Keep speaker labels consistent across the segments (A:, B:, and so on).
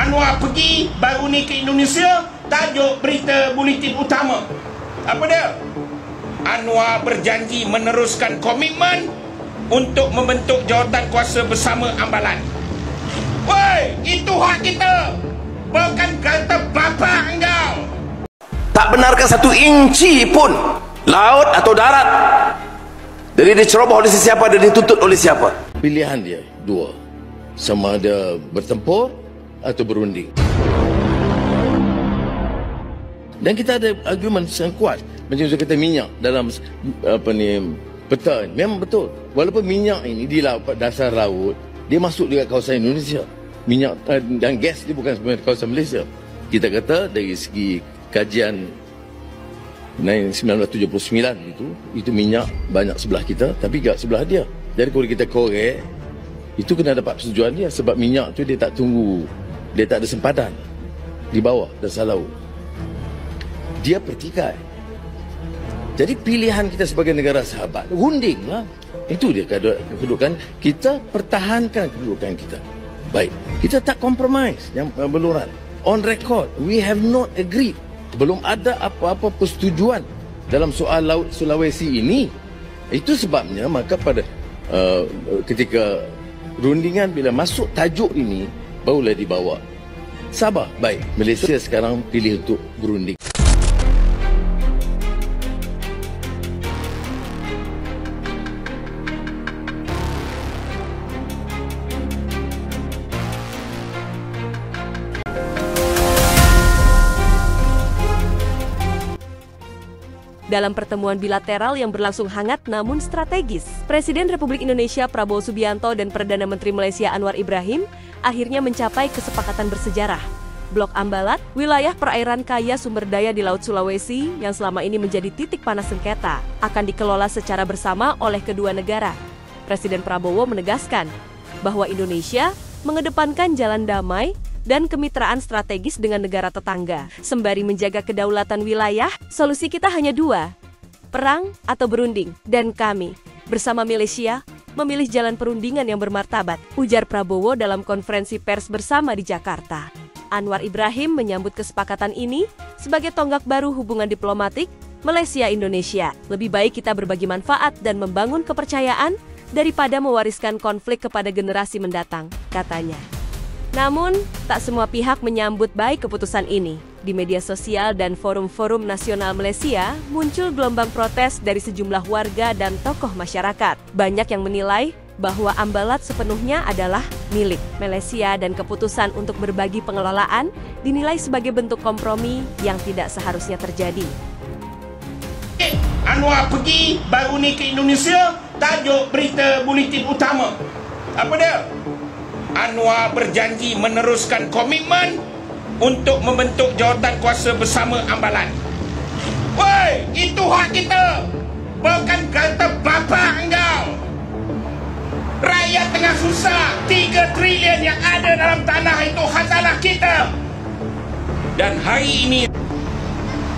A: Anwar pergi baru ni ke Indonesia, tajuk berita buletin utama. Apa dia? Anwar berjanji meneruskan komitmen untuk membentuk jawatan kuasa bersama Ambalan. Woi, itu hak kita. Bukan kata bapa engkau.
B: Tak benarkan 1 inci pun laut atau darat. Jadi diceroboh oleh sesiapa dan dituntut oleh siapa.
C: Pilihan dia dua, sama ada bertempur atau berunding. Dan kita ada argumen yang kuat, macam saya kata minyak dalam peta ini. Memang betul, walaupun minyak ini di laut, dasar laut, dia masuk juga kawasan Indonesia. Minyak dan gas dia bukan sebenarnya kawasan Malaysia. Kita kata dari segi kajian 1979 itu minyak banyak sebelah kita, tapi tak sebelah dia. Jadi kalau kita korek, itu kena dapat persetujuan dia, sebab minyak tu dia tak tunggu, dia tak ada sempadan di bawah dasar laut. Dia pertikai. Jadi pilihan kita sebagai negara sahabat, runding lah. Itu dia kedudukan kita, pertahankan kedudukan kita. Baik, kita tak compromise yang beluran. On record, we have not agreed. Belum ada apa-apa persetujuan dalam soal Laut Sulawesi ini. Itu sebabnya maka pada ketika rundingan bila masuk tajuk ini barulah dibawa. Sabar, baik. Malaysia sekarang pilih untuk berunding.
D: Dalam pertemuan bilateral yang berlangsung hangat namun strategis, Presiden Republik Indonesia Prabowo Subianto dan Perdana Menteri Malaysia Anwar Ibrahim akhirnya mencapai kesepakatan bersejarah. Blok Ambalat, wilayah perairan kaya sumber daya di Laut Sulawesi yang selama ini menjadi titik panas sengketa, akan dikelola secara bersama oleh kedua negara. Presiden Prabowo menegaskan bahwa Indonesia mengedepankan jalan damai dan kemitraan strategis dengan negara tetangga. Sembari menjaga kedaulatan wilayah, solusi kita hanya dua, perang atau berunding. Dan kami, bersama Malaysia, memilih jalan perundingan yang bermartabat, ujar Prabowo dalam konferensi pers bersama di Jakarta. Anwar Ibrahim menyambut kesepakatan ini sebagai tonggak baru hubungan diplomatik Malaysia-Indonesia. Lebih baik kita berbagi manfaat dan membangun kepercayaan daripada mewariskan konflik kepada generasi mendatang, katanya. Namun, tak semua pihak menyambut baik keputusan ini. Di media sosial dan forum-forum nasional Malaysia, muncul gelombang protes dari sejumlah warga dan tokoh masyarakat. Banyak yang menilai bahwa Ambalat sepenuhnya adalah milik Malaysia dan keputusan untuk berbagi pengelolaan dinilai sebagai bentuk kompromi yang tidak seharusnya terjadi.
A: Anwar pergi baru ni ke Indonesia, tajuk berita buletin utama. Apa dia? Anwar berjanji meneruskan komitmen untuk membentuk jawatan kuasa bersama Ambalan. Woi, itu hak kita. Bukan kata bapa engkau. Rakyat tengah susah. 3 trilion yang ada dalam tanah itu khazanah kita. Dan hari ini,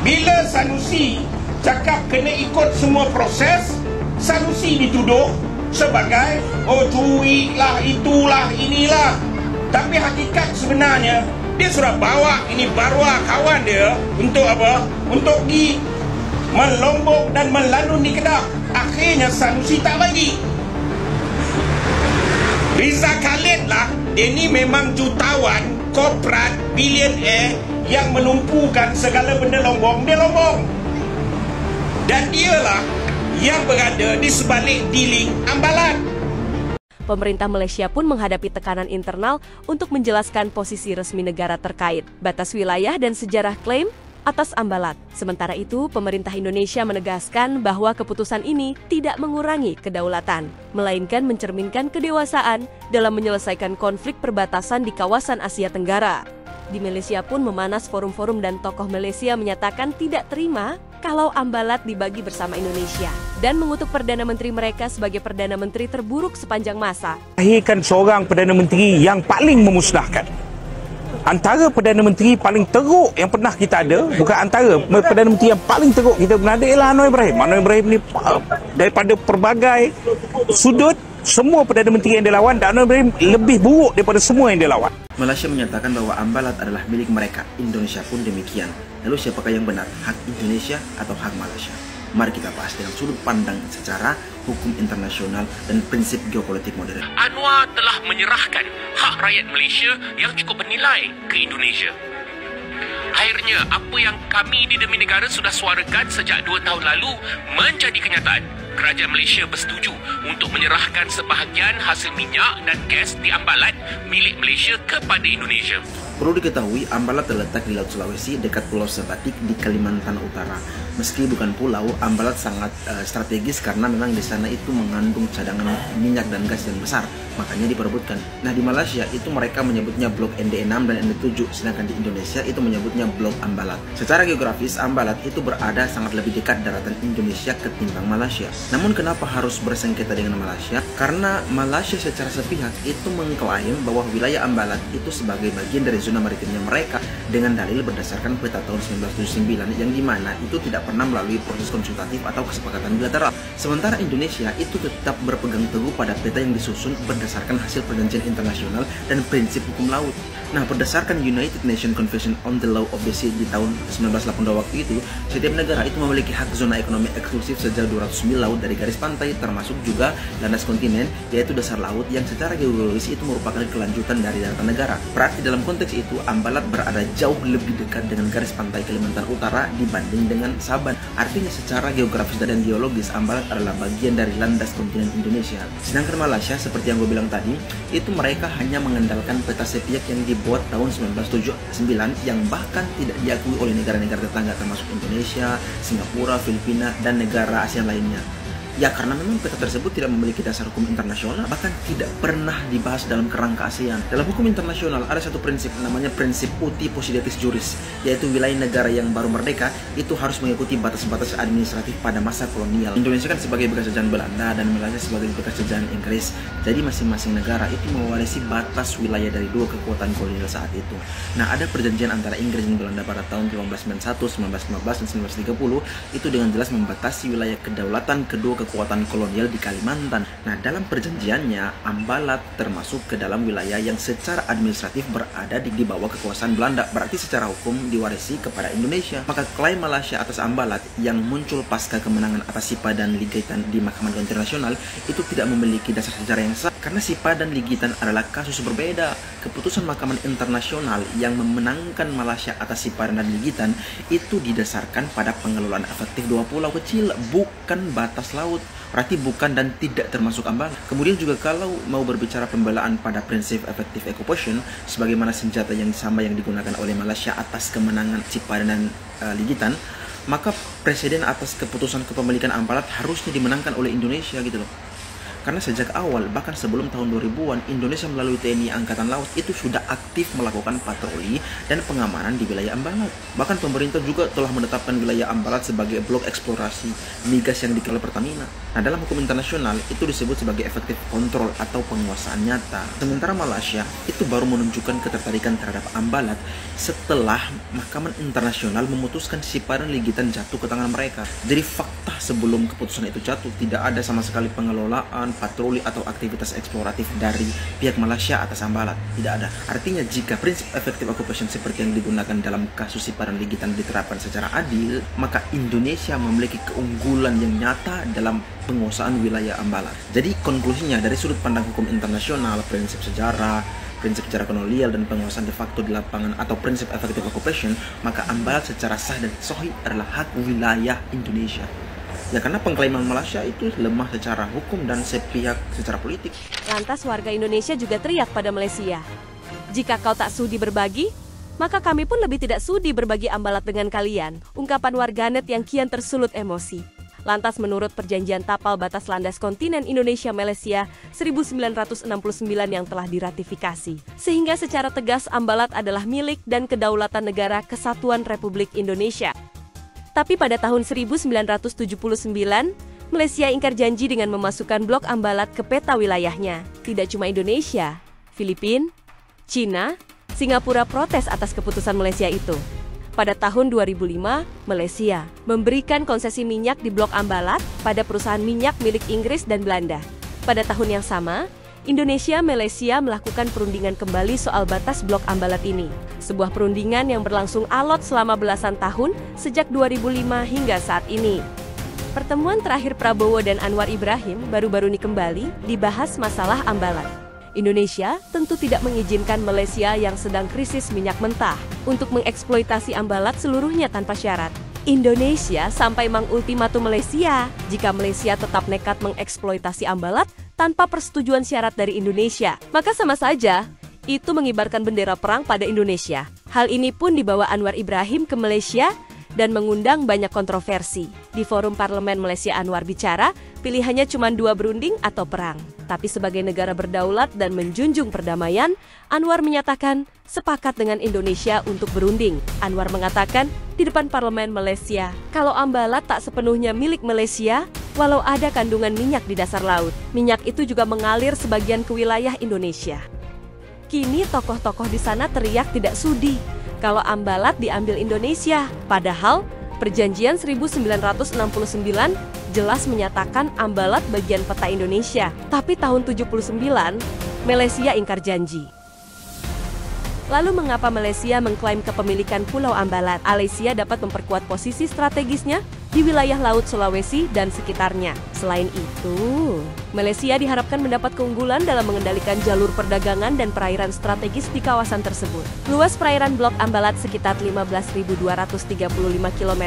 A: bila Sanusi cakap kena ikut semua proses, Sanusi dituduh sebagai curi lah, itulah, inilah. Tapi hakikat sebenarnya dia sudah bawa ini barwa kawan dia untuk apa? Untuk pergi melombok dan melanun di Kedah. Akhirnya Sanusi tak bagi. Riza Khalid lah, dia ni memang jutawan, korporat, billionaire yang menumpukan segala benda Lombok, dia Lombok. Dan dialah yang berada di sebalik diling Ambalat.
D: Pemerintah Malaysia pun menghadapi tekanan internal untuk menjelaskan posisi resmi negara terkait batas wilayah dan sejarah klaim atas Ambalat. Sementara itu, pemerintah Indonesia menegaskan bahwa keputusan ini tidak mengurangi kedaulatan, melainkan mencerminkan kedewasaan dalam menyelesaikan konflik perbatasan di kawasan Asia Tenggara. Di Malaysia pun memanas forum-forum dan tokoh Malaysia menyatakan tidak terima kalau Ambalat dibagi bersama Indonesia dan mengutuk Perdana Menteri mereka sebagai Perdana Menteri terburuk sepanjang masa.
E: Lahirkan seorang Perdana Menteri yang paling memusnahkan. Antara Perdana Menteri paling teruk yang pernah kita ada, bukan antara Perdana Menteri yang paling teruk kita pernah ada ialah Anwar Ibrahim. Anwar Ibrahim ni daripada pelbagai sudut, semua Perdana Menteri yang dia lawan, dan Anwar Ibrahim lebih buruk daripada semua yang dia lawan.
F: Malaysia menyatakan bahwa Ambalat adalah milik mereka, Indonesia pun demikian. Lalu siapakah yang benar, hak Indonesia atau hak Malaysia? Mari kita bahas dengan sudut pandang secara hukum internasional dan prinsip geopolitik modern.
G: Anwar telah menyerahkan hak rakyat Malaysia yang cukup bernilai ke Indonesia. Akhirnya, apa yang kami di Demi Negara sudah suarakan sejak 2 tahun lalu menjadi kenyataan. Kerajaan Malaysia bersetuju untuk menyerahkan sebahagian hasil minyak dan gas di Ambalat milik Malaysia kepada Indonesia.
F: Perlu diketahui, Ambalat terletak di Laut Sulawesi dekat Pulau Sebatik di Kalimantan Utara. Meski bukan pulau, Ambalat sangat strategis karena memang di sana itu mengandung cadangan minyak dan gas yang besar, makanya diperebutkan. Nah, di Malaysia itu mereka menyebutnya Blok ND6 dan ND7, sedangkan di Indonesia itu menyebutnya Blok Ambalat. Secara geografis, Ambalat itu berada sangat lebih dekat daratan Indonesia ketimbang Malaysia. Namun kenapa harus bersengketa dengan Malaysia? Karena Malaysia secara sepihak itu mengklaim bahwa wilayah Ambalat itu sebagai bagian dari zona maritimnya mereka dengan dalil berdasarkan peta tahun 1979 yang dimana itu tidak pernah melalui proses konsultatif atau kesepakatan bilateral. Sementara Indonesia itu tetap berpegang teguh pada peta yang disusun berdasarkan hasil perjanjian internasional dan prinsip hukum laut. Nah, berdasarkan United Nations Convention on the Law of the Sea di tahun 1982 waktu itu, setiap negara itu memiliki hak zona ekonomi eksklusif sejauh 200 mil laut dari garis pantai, termasuk juga landas kontinen, yaitu dasar laut yang secara geologis itu merupakan kelanjutan dari daratan negara. Berarti dalam konteks itu, Ambalat berada jauh lebih dekat dengan garis pantai Kalimantan Utara dibanding dengan Sabah. Artinya secara geografis dan geologis, Ambalat adalah bagian dari landas kontinen Indonesia. Sedangkan Malaysia, seperti yang gue bilang tadi, itu mereka hanya mengandalkan peta sepihak yang dibuat tahun 1979 yang bahkan tidak diakui oleh negara-negara tetangga termasuk Indonesia, Singapura, Filipina, dan negara ASEAN lainnya. Ya, karena memang peta tersebut tidak memiliki dasar hukum internasional, bahkan tidak pernah dibahas dalam kerangka ASEAN. Dalam hukum internasional ada satu prinsip namanya prinsip uti possidetis juris, yaitu wilayah negara yang baru merdeka itu harus mengikuti batas-batas administratif pada masa kolonial. Indonesia kan sebagai bekas jajahan Belanda dan Malaysia sebagai bekas jajahan Inggris. Jadi masing-masing negara itu mewarisi batas wilayah dari dua kekuatan kolonial saat itu. Nah, ada perjanjian antara Inggris dan Belanda pada tahun 1891, 1915, dan 1930 itu dengan jelas membatasi wilayah kedaulatan kedua kekuatan kolonial di Kalimantan. Nah, dalam perjanjiannya, Ambalat termasuk ke dalam wilayah yang secara administratif berada di bawah kekuasaan Belanda, berarti secara hukum diwarisi kepada Indonesia. Maka klaim Malaysia atas Ambalat yang muncul pasca kemenangan atas Sipa dan Ligitan di Mahkamah Internasional itu tidak memiliki dasar sejarah yang sah, karena Sipa dan Ligitan adalah kasus berbeda. Keputusan Mahkamah Internasional yang memenangkan Malaysia atas Sipa dan Ligitan itu didasarkan pada pengelolaan efektif dua pulau kecil, bukan batas laut. Berarti bukan dan tidak termasuk Ambalat. Kemudian juga kalau mau berbicara pembelaan pada prinsip effective occupation sebagaimana senjata yang sama yang digunakan oleh Malaysia atas kemenangan Sipa dan Ligitan, maka presiden atas keputusan kepemilikan Ambalat harusnya dimenangkan oleh Indonesia gitu loh. Karena sejak awal, bahkan sebelum tahun 2000-an, Indonesia melalui TNI Angkatan Laut itu sudah aktif melakukan patroli dan pengamanan di wilayah Ambalat. Bahkan pemerintah juga telah menetapkan wilayah Ambalat sebagai blok eksplorasi migas yang dikelola Pertamina. Nah, dalam hukum internasional itu disebut sebagai efektif kontrol atau penguasaan nyata. Sementara Malaysia itu baru menunjukkan ketertarikan terhadap Ambalat setelah Mahkamah Internasional memutuskan Sipa dan Ligitan jatuh ke tangan mereka. Jadi fakta sebelum keputusan itu jatuh, tidak ada sama sekali pengelolaan, patroli atau aktivitas eksploratif dari pihak Malaysia atas Ambalat. Tidak ada. Artinya jika prinsip effective occupation seperti yang digunakan dalam kasus Sipa dan Ligitan diterapkan secara adil, maka Indonesia memiliki keunggulan yang nyata dalam penguasaan wilayah Ambalat. Jadi konklusinya dari sudut pandang hukum internasional, prinsip sejarah, prinsip secara kolonial dan penguasaan de facto di lapangan atau prinsip effective occupation, maka Ambalat secara sah dan sahih adalah hak wilayah Indonesia. Ya, karena pengklaiman Malaysia itu lemah secara hukum dan sepihak secara politik.
D: Lantas warga Indonesia juga teriak pada Malaysia, "Jika kau tak sudi berbagi, maka kami pun lebih tidak sudi berbagi Ambalat dengan kalian." Ungkapan warganet yang kian tersulut emosi. Lantas menurut perjanjian tapal batas landas kontinen Indonesia-Malaysia 1969 yang telah diratifikasi, sehingga secara tegas Ambalat adalah milik dan kedaulatan negara Kesatuan Republik Indonesia. Tapi pada tahun 1979, Malaysia ingkar janji dengan memasukkan blok Ambalat ke peta wilayahnya. Tidak cuma Indonesia, Filipina, Cina, Singapura protes atas keputusan Malaysia itu. Pada tahun 2005, Malaysia memberikan konsesi minyak di blok Ambalat pada perusahaan minyak milik Inggris dan Belanda. Pada tahun yang sama, Indonesia Malaysia melakukan perundingan kembali soal batas blok Ambalat ini. Sebuah perundingan yang berlangsung alot selama belasan tahun sejak 2005 hingga saat ini. Pertemuan terakhir Prabowo dan Anwar Ibrahim baru-baru ini kembali dibahas masalah Ambalat. Indonesia tentu tidak mengizinkan Malaysia yang sedang krisis minyak mentah untuk mengeksploitasi Ambalat seluruhnya tanpa syarat. Indonesia sampai mengultimatum Malaysia jika Malaysia tetap nekat mengeksploitasi Ambalat tanpa persetujuan syarat dari Indonesia, maka sama saja itu mengibarkan bendera perang pada Indonesia. Hal ini pun dibawa Anwar Ibrahim ke Malaysia dan mengundang banyak kontroversi. Di forum parlemen Malaysia Anwar bicara, pilihannya cuma 2, berunding atau perang. Tapi sebagai negara berdaulat dan menjunjung perdamaian, Anwar menyatakan sepakat dengan Indonesia untuk berunding. Anwar mengatakan di depan parlemen Malaysia, kalau Ambalat tak sepenuhnya milik Malaysia, walau ada kandungan minyak di dasar laut, minyak itu juga mengalir sebagian ke wilayah Indonesia. Kini tokoh-tokoh di sana teriak tidak sudi kalau Ambalat diambil Indonesia. Padahal perjanjian 1969 jelas menyatakan Ambalat bagian peta Indonesia. Tapi tahun 79, Malaysia ingkar janji. Lalu mengapa Malaysia mengklaim kepemilikan Pulau Ambalat? Malaysia dapat memperkuat posisi strategisnya di wilayah Laut Sulawesi dan sekitarnya. Selain itu, Malaysia diharapkan mendapat keunggulan dalam mengendalikan jalur perdagangan dan perairan strategis di kawasan tersebut. Luas perairan blok Ambalat sekitar 15.235 km,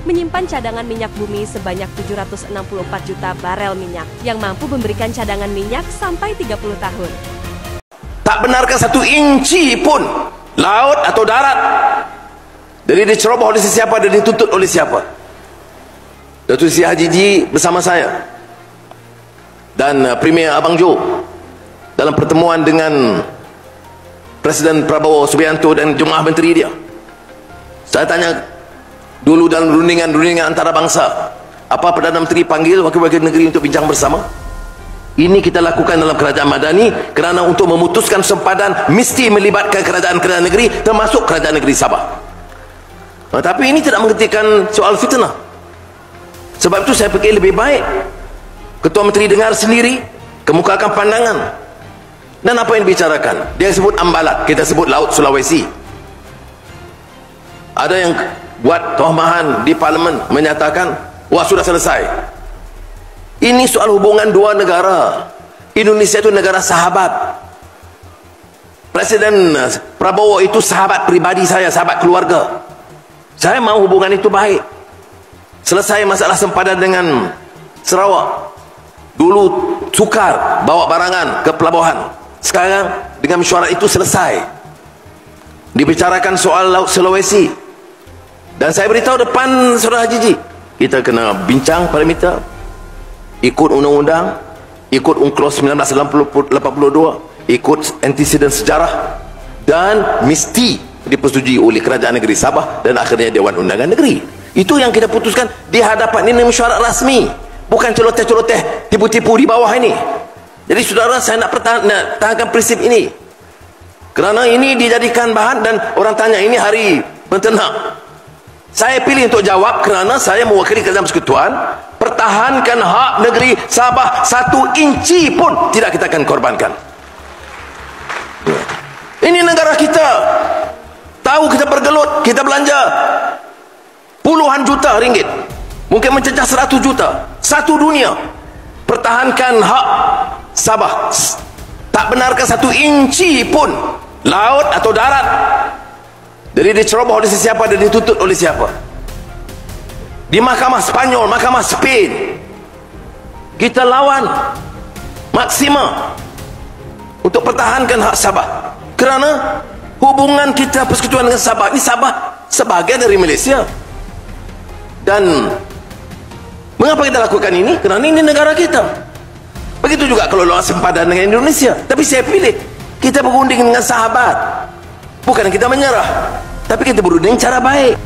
D: menyimpan cadangan minyak bumi sebanyak 764 juta barel minyak, yang mampu memberikan cadangan minyak sampai 30 tahun.
B: Tak benarkan 1 inci pun laut atau darat dari diceroboh oleh sesiapa dan dituntut oleh siapa. Datuk Seri Haji Ji bersama saya dan Premier Abang Jo dalam pertemuan dengan Presiden Prabowo Subianto dan jemaah menteri dia. Saya tanya dulu dalam rundingan antarabangsa, apa Perdana Menteri panggil wakil-wakil negeri untuk bincang bersama? Ini kita lakukan dalam kerajaan madani kerana untuk memutuskan sempadan mesti melibatkan kerajaan-kerajaan negeri termasuk kerajaan negeri Sabah. Tapi ini tidak menghentikan soal fitnah. Sebab itu saya fikir lebih baik Ketua Menteri dengar sendiri, kemukakan pandangan. Dan apa yang dibicarakan? Dia sebut Ambalat, kita sebut Laut Sulawesi. Ada yang buat tohmahan di parlimen menyatakan, wah sudah selesai. Ini soal hubungan dua negara. Indonesia itu negara sahabat. Presiden Prabowo itu sahabat pribadi saya, sahabat keluarga. Saya mau hubungan itu baik. Selesai masalah sempadan dengan Sarawak. Dulu sukar bawa barangan ke pelabuhan. Sekarang dengan mesyuarat itu selesai. Dibicarakan soal Laut Sulawesi. Dan saya beritahu depan Saudara Haji Ji, kita kena bincang parameter, ikut undang-undang, ikut UNCLOS 1982, ikut antecedent sejarah, dan mesti dipersetujui oleh kerajaan negeri Sabah dan akhirnya Dewan Undangan Negeri. Itu yang kita putuskan di hadapan ini mesyuarat rasmi, bukan celoteh-celoteh tipu-tipu di bawah ini. Jadi saudara, saya nak pertahankan prinsip ini kerana ini dijadikan bahan dan orang tanya ini hari penternak. Saya pilih untuk jawab kerana saya mewakili kerajaan persekutuan. Pertahankan hak negeri Sabah 1 inci pun tidak kita akan korbankan. Ini negara kita. Tahu kita bergelut, kita belanja puluhan juta ringgit, mungkin mencecah 100 juta. Satu dunia. Pertahankan hak Sabah. Tak benarkan 1 inci pun laut atau darat dari diceroboh oleh sesiapa dan dituntut oleh siapa. Di mahkamah Spanyol, mahkamah Spain, kita lawan maksima untuk pertahankan hak Sabah. Kerana hubungan kita persekutuan dengan Sabah, ini Sabah sebahagian dari Malaysia. Dan mengapa kita lakukan ini? Kerana ini negara kita. Begitu juga kalau lawan sempadan dengan Indonesia. Tapi saya pilih kita berunding dengan sahabat. Bukan kita menyerah, tapi kita berunding cara baik.